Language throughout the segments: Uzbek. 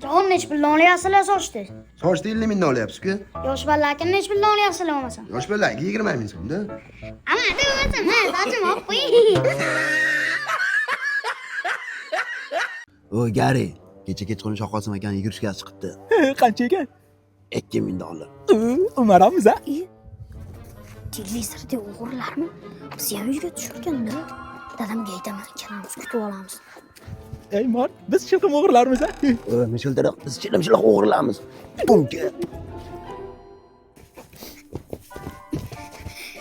Akajon nech pulni olyapsizlar sochdi? Sochda 50 mingdan olyapsiz-ku. Yosh bolalarga nech pulni olyapsizlar bo'lmasa? Yosh bolalarga 20 ming so'mda. Ama bo'lmasa, men sochim olib qo'ying. Oy, Gari, kecha kechqurun Shoqosim akani yugurishga chiqibdi. Qancha ekan? 2000 dollar. Umaramiz a? Televizorda o'g'irlarmi? Biz ham uyga tushirganda. Dadamga aytaman, ikkalamiz kutib olamiz. Ey mor, biz shilqim o'g'irlarmiz a? Mishildiroq biz chilimchilar o'g'irlamiz. Bunga.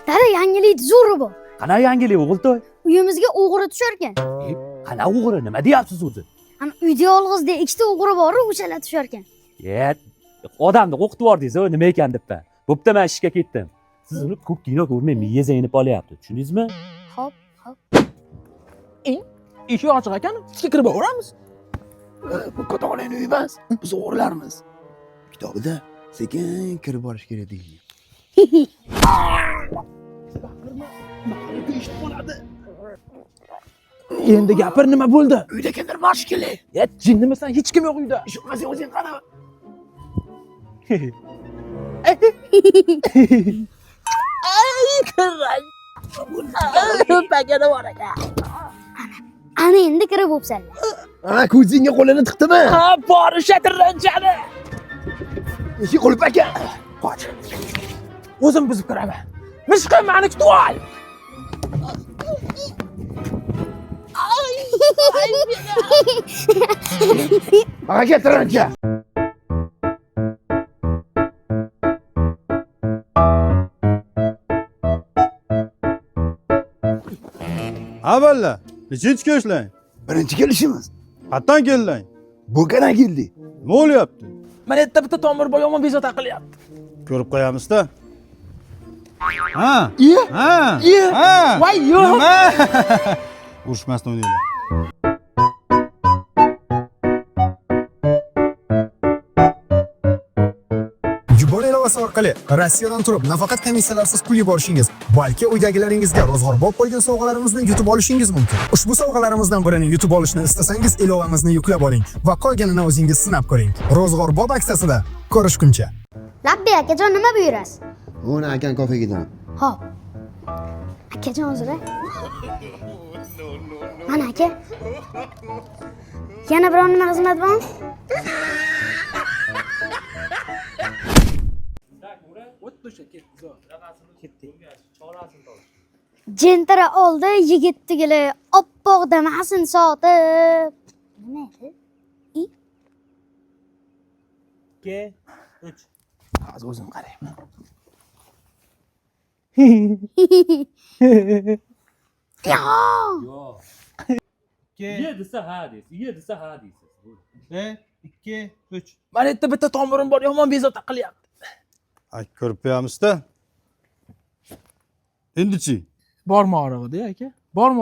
Dada, yangilik zo'r bu. Qana yangilik o'g'il-to'y? Uyimizga o'g'ri tushar ekan. Qana o'g'ri nima deyapsiz o'zi? Ana uyda yolg'izda ikkita o'g'ri bor-ku, o'shalar tushar ekan. Yet, odamni qo'rqitib yubordingiz, o nima ekan debpa. Bo'pti, men ishga ketdim. Siz uni ko'p kino ko'rmay miya zaynib olyapti, tushundingizmi? Hop, hop. Eshik ochiq ekan, ichga kirib boramiz. Bu Kotoqoning uyi emas, biz o'g'irlarmiz. Kitobida sekin kirib borish kerak deydi. Endi gapir, nima bo'ldi? Uyda kimdir bor shekilli. Yet, jinnimisan, hech kim yo'q uyda. Shubhasi o'zing qara. Ana endi kirib bo'psanlar. Ha, ko'zingga qo'lini tiqdimi? Ha, borisha tirranchani. Eshik qulf aka. Qoch. O'zim buzib kiraman. Mishqim, meni kutib ol. Aka tirancha. Avvalla, nechinchi kelishlang? Birinchi kelishimiz. Qatdan kelding? Bo'kana keldi. Nima bo'lyapti? Mana yerda bitta tomirboy yomon bezovta qilyapti. Ko'rib qo'yamiz-da. Ha? Iye? Ha? Iye? Ha? Voy, yo'q. Nima? Urushmasdan o'ynaylar. Yuboru ilovasi orqali Rossiyadan turib nafaqat komissiyalarsiz pul yuborishingiz, balki uydagilaringizga rozg'orbob qo'ygan sovg'alarimizni yutib olishingiz mumkin. Ushbu sovg'alarimizdan birini yutib olishni istasangiz, ilovamizni yuklab oling va qolganini o'zingiz sinab ko'ring. Rozg'orbob aksiyasida ko'rishguncha. Labbi akajon, nima buyurasiz? Uni akan kofega gidaman. Hop. Akajon o'zira. Mana aka. Yana biror nima xizmat bormi? Jentara oldi, yigit tigili oppoq damasin sotib. Nima edi? Ke, 3. Hozir o'zim qarayman. Yo. Ye desa ha deysiz, ye desa ha deysiz. 1, 2, 3. Mana yerda bitta tomirim bor, yomon bezovta qilyapti. Ay, ko'rib qo'yamiz-da. Endi-chi? Bormi orig'ida aka? Bormi?